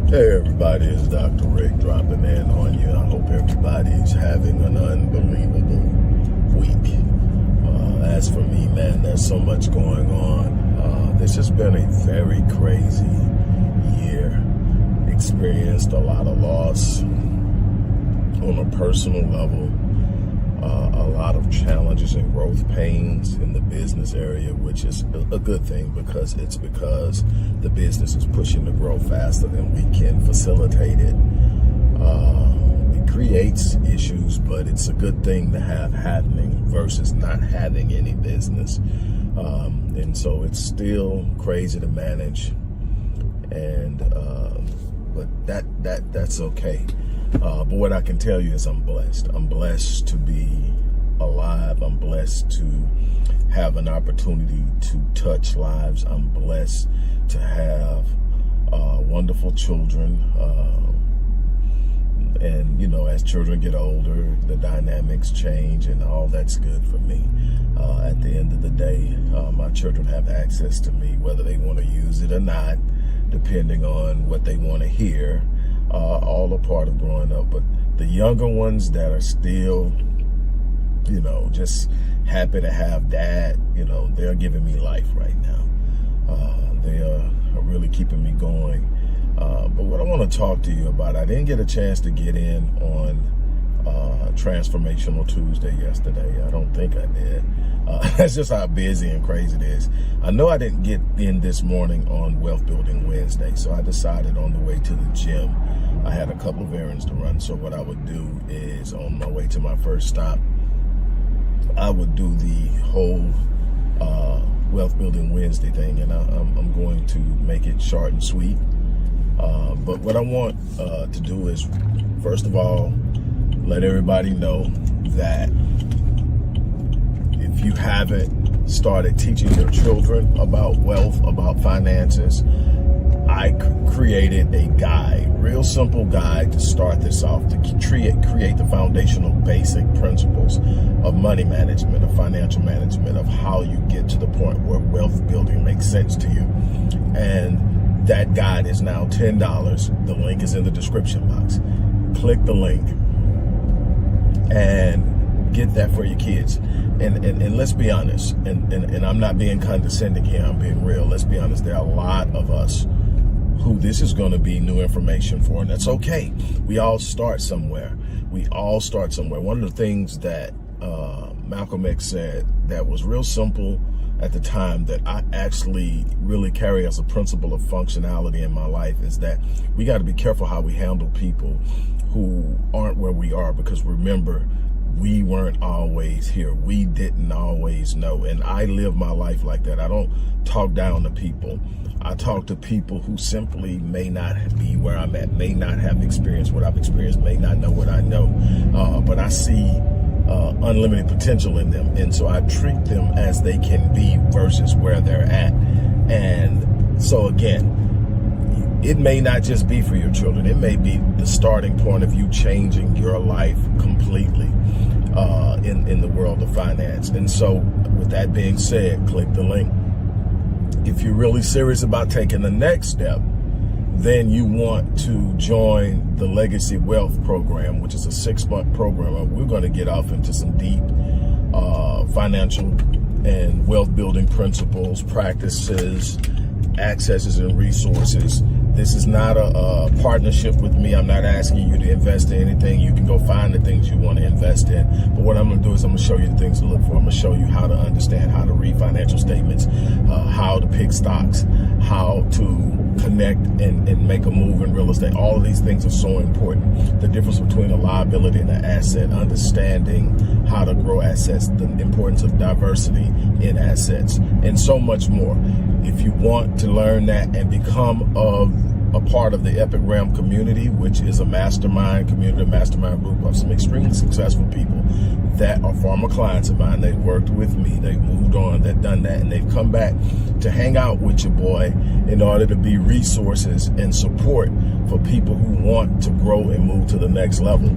Hey everybody, it's Dr. Rick dropping in on you. I hope everybody's having an unbelievable week. As for me, man, there's so much going on. This has been a very crazy year. Experienced a lot of loss on a personal level. A lot of challenges and growth pains in the business area, which is a good thing because the business is pushing to grow faster than we can facilitate it. It creates issues, but it's a good thing to have happening versus not having any business. And so it's still crazy to manage, and but that's okay. But what I can tell you is I'm blessed. I'm blessed to be alive. I'm blessed to have an opportunity to touch lives. I'm blessed to have wonderful children. And, you know, as children get older, the dynamics change, and all that's good for me. At the end of the day, my children have access to me, whether they want to use it or not, depending on what they want to hear. All a part of growing up. But the younger ones that are still, you know, just happy to have dad, you know, they're giving me life right now. They are really keeping me going. But what I want to talk to you about, I didn't get a chance to get in on Transformational Tuesday yesterday. I don't think I did. That's just how busy and crazy it is. I know I didn't get in this morning on Wealth Building Wednesday, so I decided on the way to the gym, I had a couple of errands to run. So what I would do is, on my way to my first stop, I would do the whole Wealth Building Wednesday thing, and I'm going to make it short and sweet. But what I want to do is, first of all, let everybody know that if you haven't started teaching your children about wealth, about finances, I created a guide, real simple guide to start this off, to create the foundational basic principles of money management, of financial management, of how you get to the point where wealth building makes sense to you. And that guide is now $10. The link is in the description box. Click the link and get that for your kids. And let's be honest, and I'm not being condescending here, I'm being real. Let's be honest, there are a lot of us who this is going to be new information for, and that's okay. We all start somewhere. We all start somewhere. One of the things that Malcolm X said that was real simple at the time, that I actually really carry as a principle of functionality in my life, is that we got to be careful how we handle people who aren't where we are, because remember, we weren't always here. We didn't always know. And I live my life like that. I don't talk down to people. I talk to people who simply may not be where I'm at, may not have experienced what I've experienced, may not know what I know. But I see unlimited potential in them. And so I treat them as they can be versus where they're at. And so again, it may not just be for your children. It may be the starting point of you changing your life completely in the world of finance. And so with that being said, click the link. If you're really serious about taking the next step, then you want to join the Legacy Wealth Program, which is a 6-month program. And we're going to get off into some deep financial and wealth building principles, practices, accesses, and resources. This is not a partnership with me. I'm not asking you to invest in anything. You can go find the things you want to invest in. But what I'm going to do is I'm going to show you the things to look for. I'm going to show you how to understand how to read financial statements, how to pick stocks, how to connect and make a move in real estate. All of these things are so important. The difference between a liability and an asset, understanding how to grow assets, the importance of diversity in assets, and so much more. If you want to learn that and become a part of the Epic Realm community, which is a mastermind community, a mastermind group of some extremely successful people that are former clients of mine. They've worked with me, they've moved on, they've done that, and they've come back to hang out with your boy in order to be resources and support for people who want to grow and move to the next level.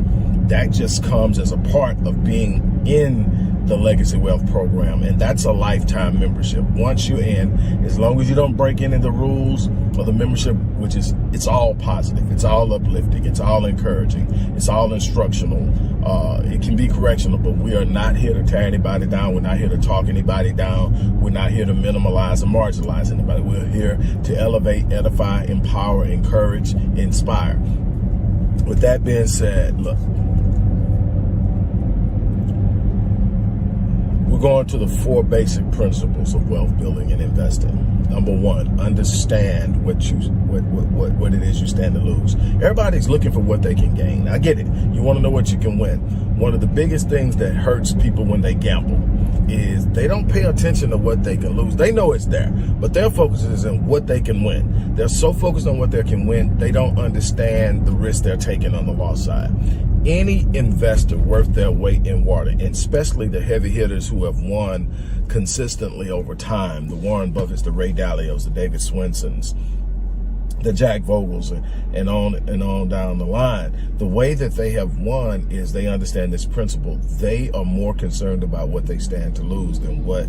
That just comes as a part of being in the Legacy Wealth Program, and that's a lifetime membership. Once you're in, as long as you don't break any of the rules of the membership, which is, it's all positive, it's all uplifting, it's all encouraging, it's all instructional. It can be correctional, but we are not here to tear anybody down. We're not here to talk anybody down. We're not here to minimalize or marginalize anybody. We're here to elevate, edify, empower, encourage, inspire. With that being said, look, we're going to the 4 basic principles of wealth building and investing. Number 1, understand what it is you stand to lose. Everybody's looking for what they can gain. I get it. You want to know what you can win. One of the biggest things that hurts people when they gamble is they don't pay attention to what they can lose. They know it's there, but their focus is on what they can win. They're so focused on what they can win, they don't understand the risk they're taking on the loss side. Any investor worth their weight in water, and especially the heavy hitters who have won consistently over time, the Warren Buffetts, the Ray Dalios, the David Swinsons, the Jack Vogels, and on down the line, the way that they have won is they understand this principle. They are more concerned about what they stand to lose than what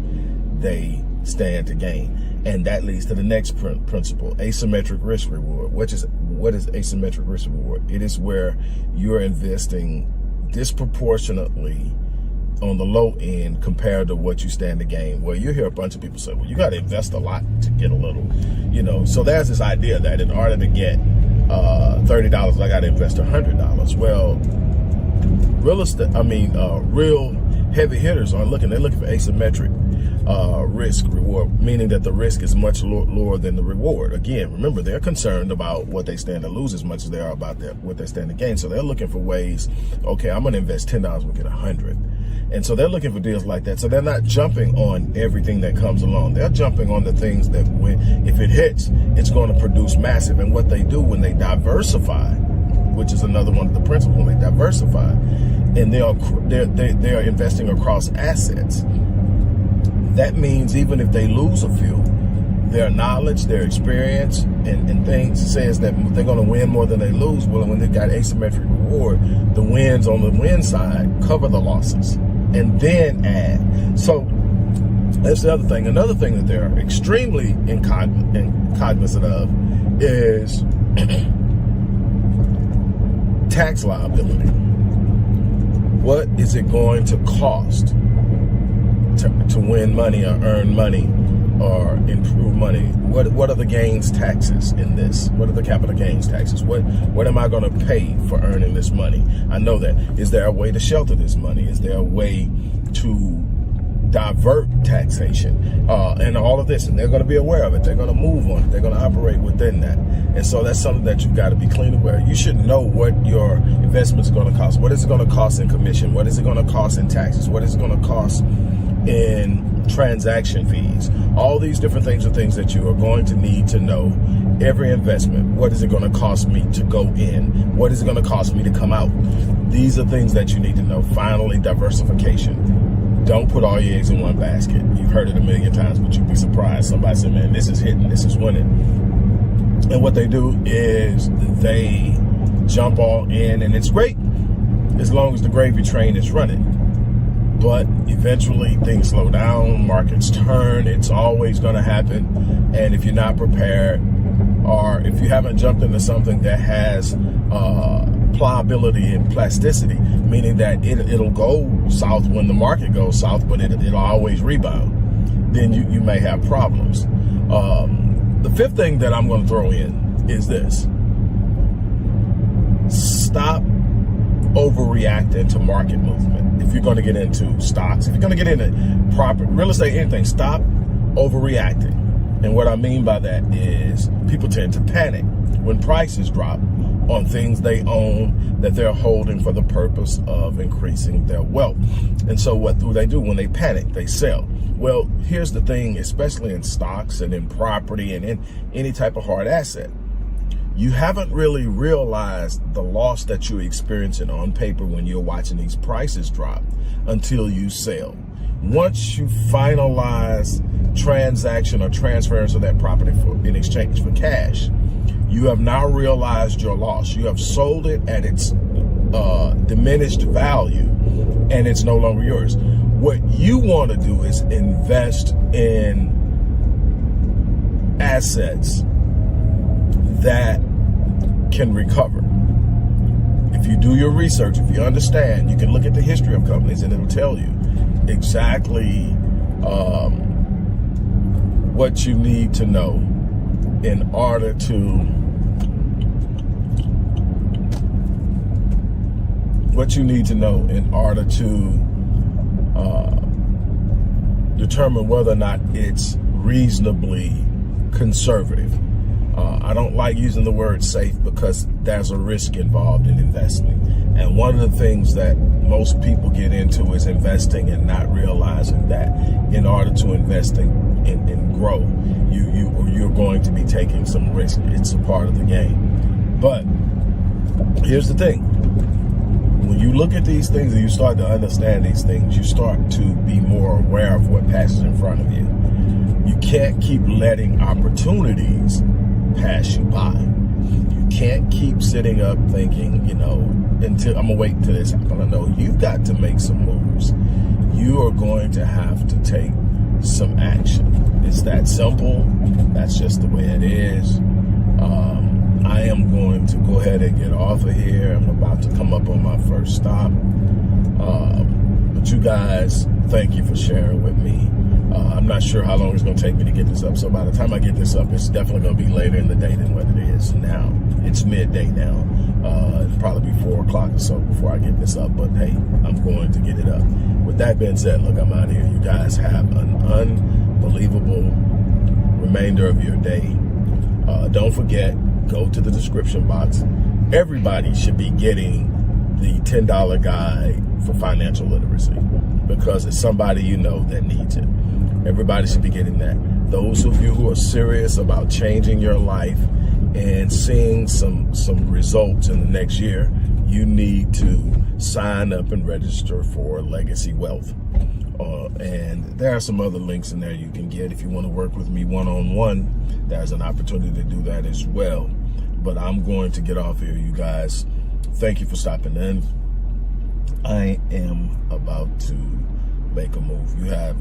they stand to gain. And that leads to the next principle, asymmetric risk reward. What is asymmetric risk reward? It is where you're investing disproportionately on the low end compared to what you stand to gain. Well, you hear a bunch of people say, well, you got to invest a lot to get a little, So there's this idea that in order to get $30, I got to invest $100. Well, real heavy hitters aren't looking. They're looking for asymmetric risk reward, meaning that the risk is much lower than the reward. Again, remember, they're concerned about what they stand to lose as much as they are about what they stand to gain. So they're looking for ways, okay, I'm going to invest $10, we'll get 100. And so they're looking for deals like that. So they're not jumping on everything that comes along. They're jumping on the things that, if it hits, it's going to produce massive. And what they do when they diversify, which is another one of the principles, when they diversify, and they are investing across assets. That means even if they lose a few, their knowledge, their experience, and things says that they're going to win more than they lose. Well, when they've got asymmetric reward, the wins on the win side cover the losses and then add. So that's the other thing. Another thing that they're extremely cognizant of is tax liability. What is it going to cost to win money or earn money or improve money? What are the gains taxes in this? What are the capital gains taxes? What am I going to pay for earning this money? I know that. Is there a way to shelter this money? Is there a way to divert taxation and all of this? And they're going to be aware of it. They're going to move on it. They're going to operate within that. And so that's something that you've got to be clean aware. You should know what your investments are going to cost. What is it going to cost in commission? What is it going to cost in taxes? What is it going to cost in transaction fees? All these different things are things that you are going to need to know. Every investment, what is it going to cost me to go in? What is it going to cost me to come out? These are things that you need to know. Finally, diversification. Don't put all your eggs in one basket. You've heard it a million times, but you'd be surprised. Somebody said, man, this is hitting, this is winning. And what they do is they jump all in, and it's great as long as the gravy train is running. But eventually things slow down, markets turn, it's always going to happen. And if you're not prepared, or if you haven't jumped into something that has pliability and plasticity, meaning that it'll go south when the market goes south, but it'll always rebound, then you may have problems. The fifth thing that I'm going to throw in is this. Stop overreacting to market movement. If you're going to get into stocks, if you're going to get into property, real estate, anything, stop overreacting. And what I mean by that is people tend to panic when prices drop on things they own that they're holding for the purpose of increasing their wealth. And so what do they do when they panic? They sell. Well, here's the thing, especially in stocks and in property and in any type of hard asset. You haven't really realized the loss that you're experiencing on paper when you're watching these prices drop until you sell. Once you finalize transaction or transference of that property in exchange for cash, you have now realized your loss. You have sold it at its diminished value, and it's no longer yours. What you want to do is invest in assets that can recover. If you do your research, if you understand, you can look at the history of companies and it'll tell you exactly what you need to know in order to determine whether or not it's reasonably conservative. I don't like using the word safe because there's a risk involved in investing. And one of the things that most people get into is investing and not realizing that in order to invest and grow, you're going to be taking some risk. It's a part of the game. But here's the thing. When you look at these things and you start to understand these things, you start to be more aware of what passes in front of you. You can't keep letting opportunities pass you by. You can't keep sitting up thinking, until I'm gonna wait until this happens. No, you've got to make some moves. You are going to have to take some action. It's that simple. That's just the way it is. I am going to go ahead and get off of here. I'm about to come up on my first stop. But you guys, thank you for sharing with me. I'm not sure how long it's going to take me to get this up. So by the time I get this up, it's definitely going to be later in the day than what it is now. It's midday now. It'll probably be 4 o'clock or so before I get this up. But hey, I'm going to get it up. With that being said, look, I'm out of here. You guys have an unbelievable remainder of your day. Don't forget, go to the description box. Everybody should be getting the $10 guide for financial literacy because it's somebody you know that needs it. Everybody should be getting that. Those of you who are serious about changing your life and seeing some results in the next year, you need to sign up and register for Legacy Wealth. And there are some other links in there you can get. If you want to work with me one-on-one, there's an opportunity to do that as well. But I'm going to get off here, you guys. Thank you for stopping in. I am about to make a move. You have